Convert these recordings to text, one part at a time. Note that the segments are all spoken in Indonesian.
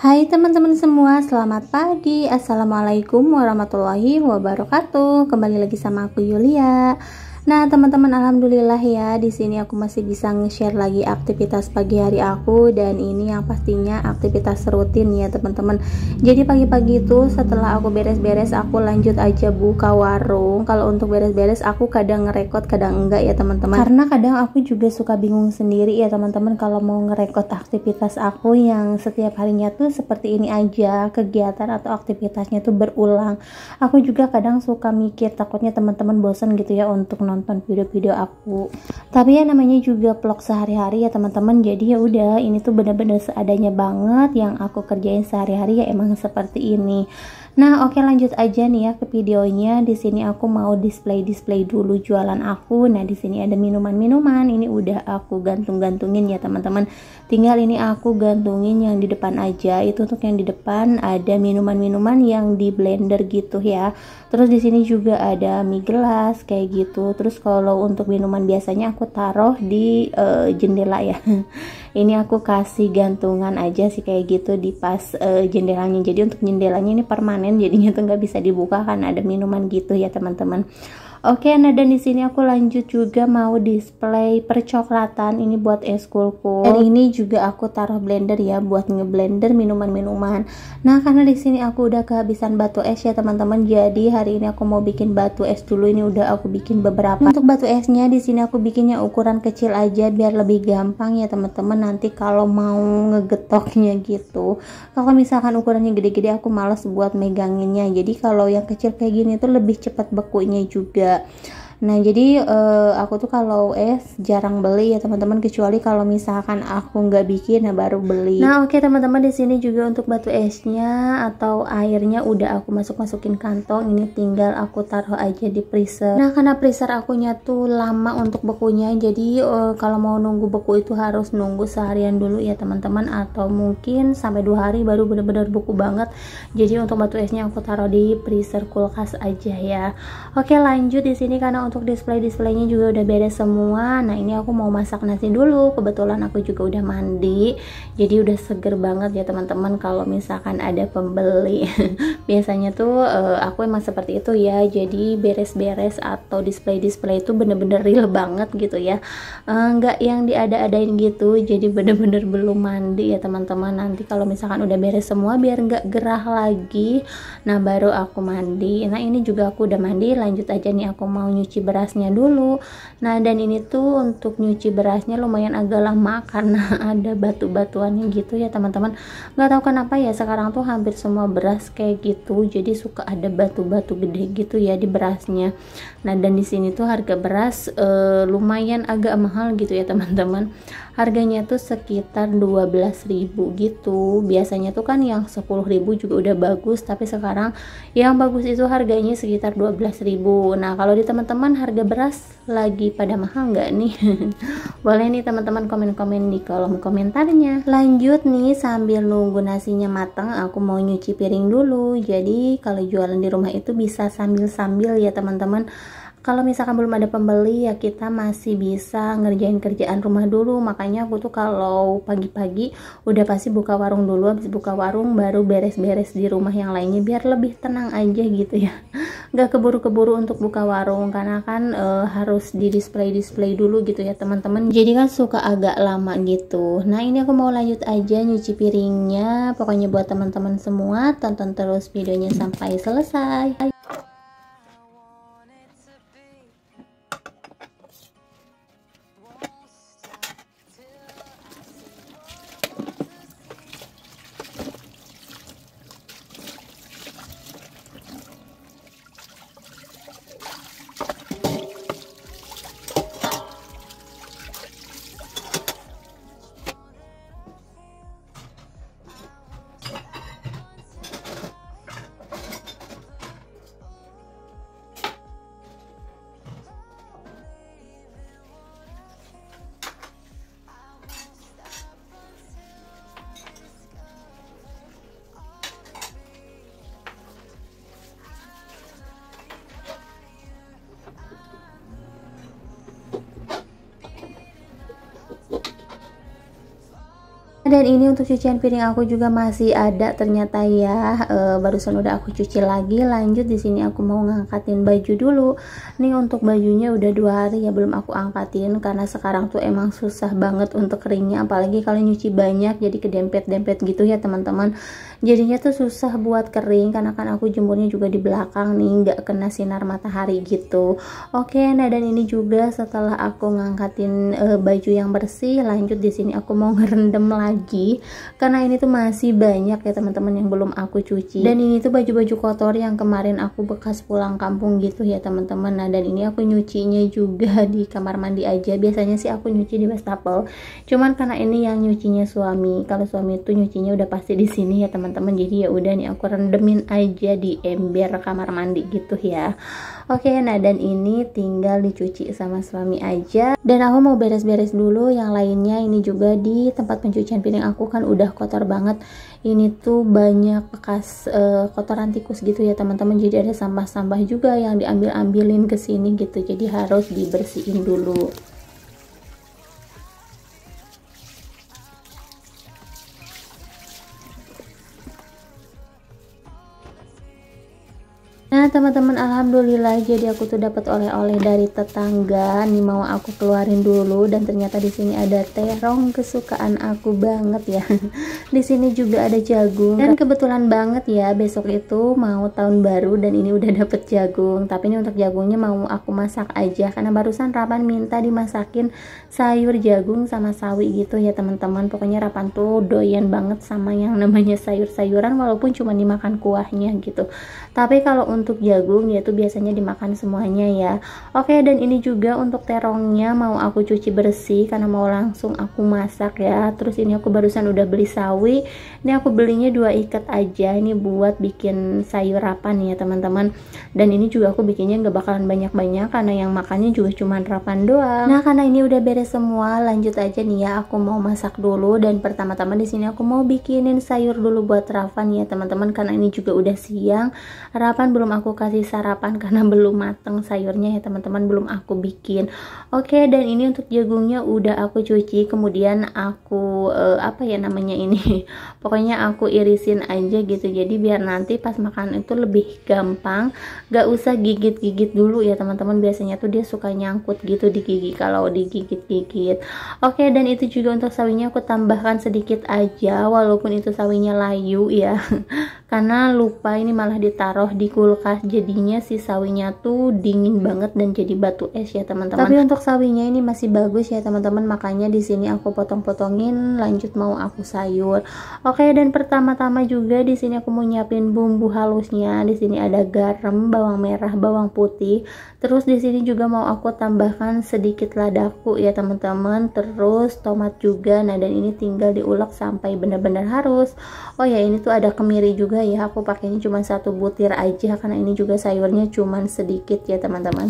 Hai teman-teman semua, selamat pagi. Assalamualaikum warahmatullahi wabarakatuh. Kembali lagi sama aku Yulia. Nah, teman-teman, alhamdulillah ya, di sini aku masih bisa nge-share lagi aktivitas pagi hari aku, dan ini yang pastinya aktivitas rutin ya, teman-teman. Jadi pagi-pagi itu setelah aku beres-beres, aku lanjut aja buka warung. Kalau untuk beres-beres aku kadang ngerekod, kadang enggak ya, teman-teman. Karena kadang aku juga suka bingung sendiri ya, teman-teman, kalau mau ngerekod aktivitas aku yang setiap harinya tuh seperti ini aja, kegiatan atau aktivitasnya tuh berulang. Aku juga kadang suka mikir takutnya teman-teman bosan gitu ya untuk nonton video-video aku. Tapi ya namanya juga vlog sehari-hari ya, teman-teman. Jadi ya udah, ini tuh bener-bener seadanya banget yang aku kerjain sehari-hari ya, emang seperti ini. Nah, oke, lanjut aja nih ya ke videonya. Di sini aku mau display dulu jualan aku. Nah, di sini ada minuman-minuman. Ini udah aku gantung-gantungin ya, teman-teman. Tinggal ini aku gantungin yang di depan aja. Itu untuk yang di depan ada minuman-minuman yang di blender gitu ya. Terus di sini juga ada mie gelas kayak gitu. Terus kalau untuk minuman biasanya aku taruh di jendela ya. Ini aku kasih gantungan aja sih kayak gitu di pas jendelanya. Jadi untuk jendelanya ini permanen, jadinya tuh nggak bisa dibuka kan ada minuman gitu ya, teman-teman. Oke, nah dan di sini aku lanjut juga mau display percoklatan ini buat eskulku. Dan ini juga aku taruh blender ya buat ngeblender minuman-minuman. Nah, karena di sini aku udah kehabisan batu es ya, teman-teman. Jadi hari ini aku mau bikin batu es dulu. Ini udah aku bikin beberapa. Untuk batu esnya di sini aku bikinnya ukuran kecil aja biar lebih gampang ya, teman-teman. Nanti kalau mau ngegetoknya gitu. Kalau misalkan ukurannya gede-gede aku males buat meganginnya. Jadi kalau yang kecil kayak gini tuh lebih cepat bekunya juga. Nah, jadi aku tuh kalau es jarang beli ya, teman-teman, kecuali kalau misalkan aku nggak bikin, nah baru beli. Nah, oke, teman-teman, di sini juga untuk batu esnya atau airnya udah aku masukin kantong. Ini tinggal aku taruh aja di freezer. Nah, karena freezer akunya tuh lama untuk bekunya, jadi kalau mau nunggu beku itu harus nunggu seharian dulu ya, teman-teman, atau mungkin sampai 2 hari baru bener-bener beku banget. Jadi untuk batu esnya aku taruh di freezer kulkas aja ya. Oke, lanjut di sini karena untuk displaynya juga udah beres semua. Nah, ini aku mau masak nasi dulu. Kebetulan aku juga udah mandi, jadi udah seger banget ya, teman-teman, kalau misalkan ada pembeli. Biasanya tuh aku emang seperti itu ya, jadi beres-beres atau display itu bener-bener real banget gitu ya, nggak yang diada-adain gitu. Jadi bener-bener belum mandi ya, teman-teman. Nanti kalau misalkan udah beres semua biar nggak gerah lagi, nah baru aku mandi. Nah, ini juga aku udah mandi. Lanjut aja nih, aku mau nyuci berasnya dulu. Nah, dan ini tuh untuk nyuci berasnya lumayan agak lama karena ada batu-batuannya gitu ya, teman-teman. Nggak tahu kenapa ya, sekarang tuh hampir semua beras kayak gitu, jadi suka ada batu-batu gede gitu ya di berasnya. Nah, dan di sini tuh harga beras lumayan agak mahal gitu ya, teman-teman. Harganya tuh sekitar 12.000 gitu. Biasanya tuh kan yang 10.000 juga udah bagus, tapi sekarang yang bagus itu harganya sekitar 12.000. Nah, kalau di teman-teman harga beras lagi pada mahal nggak nih? Boleh nih, teman-teman, komen-komen di kolom komentarnya. Lanjut nih, sambil nunggu nasinya matang, aku mau nyuci piring dulu. Jadi kalau jualan di rumah itu bisa sambil-sambil ya, teman-teman. Kalau misalkan belum ada pembeli ya kita masih bisa ngerjain kerjaan rumah dulu. Makanya aku tuh kalau pagi-pagi udah pasti buka warung dulu. Habis buka warung baru beres-beres di rumah yang lainnya biar lebih tenang aja gitu ya. Gak keburu-keburu untuk buka warung karena kan harus di display dulu gitu ya, teman-teman. Jadi kan suka agak lama gitu. Nah, ini aku mau lanjut aja nyuci piringnya. Pokoknya buat teman-teman semua tonton terus videonya sampai selesai. Dan ini untuk cucian piring aku juga masih ada ternyata ya. Barusan udah aku cuci lagi. Lanjut di sini aku mau ngangkatin baju dulu. Nih untuk bajunya udah 2 hari ya belum aku angkatin karena sekarang tuh emang susah banget untuk keringnya, apalagi kalau nyuci banyak jadi kedempet-dempet gitu ya teman-teman. Jadinya tuh susah buat kering karena kan aku jemurnya juga di belakang nih, nggak kena sinar matahari gitu. Oke, nah dan ini juga setelah aku ngangkatin baju yang bersih, lanjut di sini aku mau ngerendam lagi karena ini tuh masih banyak ya teman-teman yang belum aku cuci. Dan ini tuh baju-baju kotor yang kemarin aku bekas pulang kampung gitu ya teman-teman. Nah dan ini aku nyucinya juga di kamar mandi aja. Biasanya sih aku nyuci di wastafel, cuman karena ini yang nyucinya suami. Kalau suami tuh nyucinya udah pasti di sini ya teman-teman, jadi ya udah nih aku rendemin aja di ember kamar mandi gitu ya. Oke, nah dan ini tinggal dicuci sama suami aja. Dan aku mau beres-beres dulu yang lainnya. Ini juga di tempat pencucian piring aku kan udah kotor banget. Ini tuh banyak bekas kotoran tikus gitu ya teman-teman. Jadi ada sampah-sampah juga yang diambil-ambilin ke sini gitu. Jadi harus dibersihin dulu. Nah teman-teman, alhamdulillah jadi aku tuh dapat oleh-oleh dari tetangga. Nih mau aku keluarin dulu dan ternyata di sini ada terong kesukaan aku banget ya. Di sini juga ada jagung dan kebetulan banget ya besok itu mau tahun baru dan ini udah dapet jagung. Tapi ini untuk jagungnya mau aku masak aja karena barusan Rapan minta dimasakin sayur jagung sama sawi gitu ya teman-teman. Pokoknya Rapan tuh doyan banget sama yang namanya sayur-sayuran walaupun cuma dimakan kuahnya gitu. Tapi kalau untuk jagung dia tuh biasanya dimakan semuanya ya. Oke, dan ini juga untuk terongnya mau aku cuci bersih karena mau langsung aku masak ya. Terus ini aku barusan udah beli sawi. Ini aku belinya 2 ikat aja. Ini buat bikin sayur Rapan ya teman-teman. Dan ini juga aku bikinnya nggak bakalan banyak-banyak karena yang makannya juga cuma Rapan doang. Nah karena ini udah beres semua, lanjut aja nih ya. Aku mau masak dulu dan pertama-tama di sini aku mau bikinin sayur dulu buat Rapan ya teman-teman karena ini juga udah siang. Rapan belum aku kasih sarapan karena belum mateng sayurnya ya teman-teman, belum aku bikin. Oke, dan ini untuk jagungnya udah aku cuci, kemudian aku apa ya namanya ini pokoknya aku irisin aja gitu, jadi biar nanti pas makan itu lebih gampang, gak usah gigit-gigit dulu ya teman-teman. Biasanya tuh dia suka nyangkut gitu di gigi kalau digigit-gigit. Oke, dan itu juga untuk sawinya aku tambahkan sedikit aja walaupun itu sawinya layu ya karena lupa ini malah ditaruh di kulkas, jadinya si sawinya tuh dingin banget dan jadi batu es ya teman-teman. Tapi untuk sawinya ini masih bagus ya teman-teman, makanya di sini aku potong-potongin lanjut mau aku sayur. Oke, dan pertama-tama juga di sini aku mau nyiapin bumbu halusnya. Di sini ada garam, bawang merah, bawang putih. Terus di sini juga mau aku tambahkan sedikit ladaku ya teman-teman. Terus tomat juga. Nah, dan ini tinggal diulek sampai benar-benar halus. Oh ya, ini tuh ada kemiri juga ya. Aku pakainya cuma 1 butir aja karena ini juga sayurnya cuma sedikit ya teman-teman.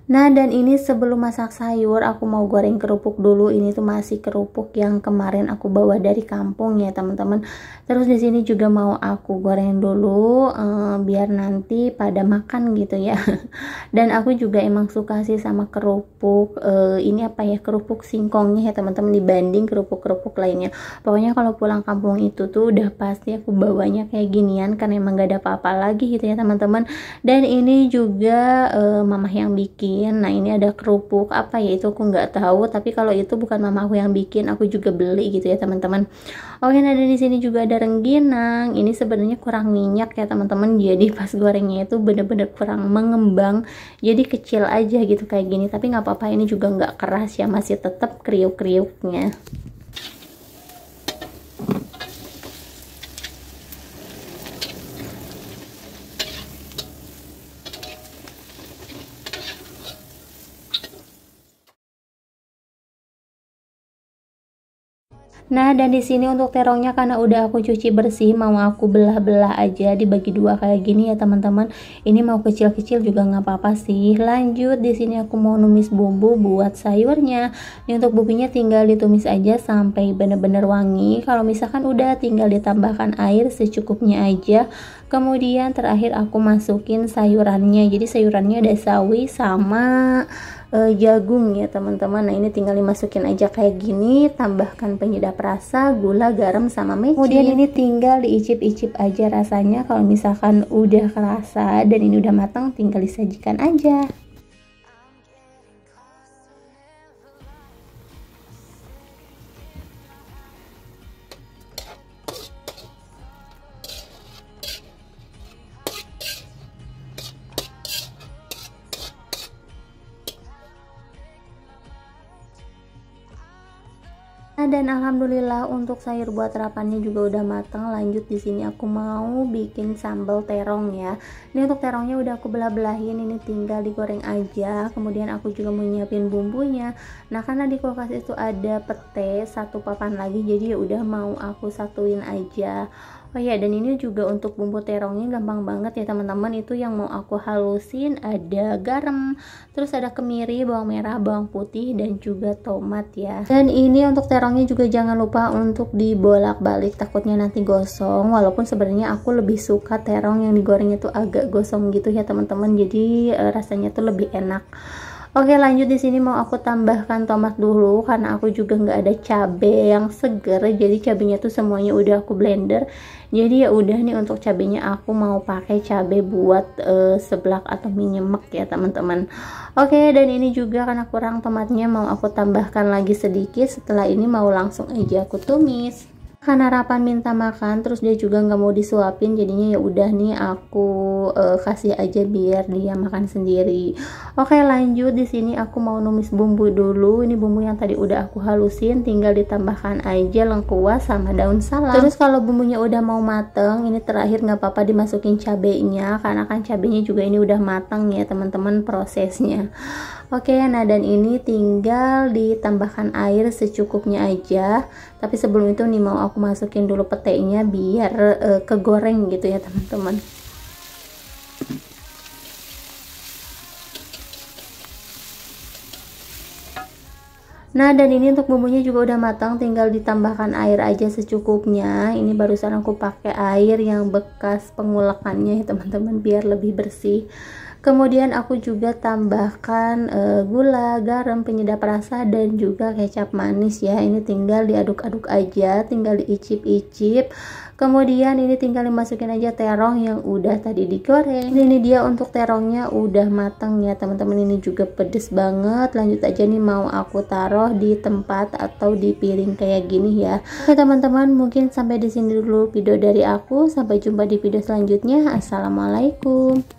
Nah, dan ini sebelum masak sayur aku mau goreng kerupuk dulu. Ini tuh masih kerupuk yang kemarin aku bawa dari kampung ya teman-teman. Terus di sini juga mau aku goreng dulu biar nanti pada makan gitu ya. Dan aku juga emang suka sih sama kerupuk ini apa ya, kerupuk singkongnya ya teman-teman, dibanding kerupuk-kerupuk lainnya. Pokoknya kalau pulang kampung itu tuh udah pasti aku bawanya kayak ginian karena emang gak ada apa-apa lagi gitu ya teman-teman. Dan ini juga mamah yang bikin. Nah, ini ada kerupuk apa ya itu aku nggak tahu, tapi kalau itu bukan mama aku yang bikin, aku juga beli gitu ya teman-teman. Oke, nah di sini juga ada rengginang. Ini sebenarnya kurang minyak ya teman-teman, jadi pas gorengnya itu bener-bener kurang mengembang, jadi kecil aja gitu kayak gini. Tapi nggak apa-apa, ini juga nggak keras ya, masih tetap kriuk-kriuknya. Nah, dan di sini untuk terongnya karena udah aku cuci bersih, mau aku belah-belah aja dibagi dua kayak gini ya teman-teman. Ini mau kecil-kecil juga nggak apa-apa sih. Lanjut, di sini aku mau numis bumbu buat sayurnya. Ini untuk bumbunya tinggal ditumis aja sampai bener-bener wangi. Kalau misalkan udah, tinggal ditambahkan air secukupnya aja. Kemudian terakhir aku masukin sayurannya. Jadi sayurannya ada sawi sama jagung ya teman-teman. Nah, ini tinggal dimasukin aja kayak gini, tambahkan penyedap rasa, gula, garam sama mecin. Kemudian ini tinggal diicip-icip aja rasanya. Kalau misalkan udah kerasa dan ini udah matang, tinggal disajikan aja. Nah, dan alhamdulillah untuk sayur buat terapannya juga udah matang. Lanjut, di sini aku mau bikin sambal terong ya. Ini untuk terongnya udah aku belah-belahin, ini tinggal digoreng aja. Kemudian aku juga mau nyiapin bumbunya. Nah, karena di kulkas itu ada pete satu papan lagi, jadi ya udah mau aku satuin aja. Oh ya, dan ini juga untuk bumbu terongnya gampang banget ya teman-teman. Itu yang mau aku halusin ada garam, terus ada kemiri, bawang merah, bawang putih, dan juga tomat ya. Dan ini untuk terongnya juga jangan lupa untuk dibolak-balik, takutnya nanti gosong. Walaupun sebenarnya aku lebih suka terong yang digoreng itu agak gosong gitu ya teman-teman. Jadi rasanya tuh lebih enak. Oke, lanjut, di sini mau aku tambahkan tomat dulu karena aku juga nggak ada cabai yang seger. Jadi cabenya tuh semuanya udah aku blender. Jadi ya udah nih, untuk cabenya aku mau pakai cabai buat seblak atau mie nyemek ya teman-teman. Oke, dan ini juga karena kurang tomatnya mau aku tambahkan lagi sedikit. Setelah ini mau langsung aja aku tumis. Karena Rapan minta makan, terus dia juga nggak mau disuapin, jadinya ya udah nih aku kasih aja biar dia makan sendiri. Oke, lanjut, di sini aku mau numis bumbu dulu. Ini bumbu yang tadi udah aku halusin, tinggal ditambahkan aja lengkuas sama daun salam. Terus kalau bumbunya udah mau mateng, ini terakhir nggak apa-apa dimasukin cabenya, karena kan cabenya juga ini udah matang ya teman-teman prosesnya. Oke, nah dan ini tinggal ditambahkan air secukupnya aja. Tapi sebelum itu nih mau aku masukin dulu petenya biar kegoreng gitu ya teman-teman. Nah, dan ini untuk bumbunya juga udah matang, tinggal ditambahkan air aja secukupnya. Ini barusan aku pakai air yang bekas pengulekannya ya teman-teman, biar lebih bersih. Kemudian aku juga tambahkan gula, garam, penyedap rasa, dan juga kecap manis ya. Ini tinggal diaduk-aduk aja, tinggal diicip-icip. Kemudian ini tinggal dimasukin aja terong yang udah tadi digoreng. Ini dia untuk terongnya udah matang ya teman-teman. Ini juga pedes banget. Lanjut aja nih, mau aku taruh di tempat atau di piring kayak gini ya. Oke teman-teman, mungkin sampai di sini dulu video dari aku. Sampai jumpa di video selanjutnya. Assalamualaikum.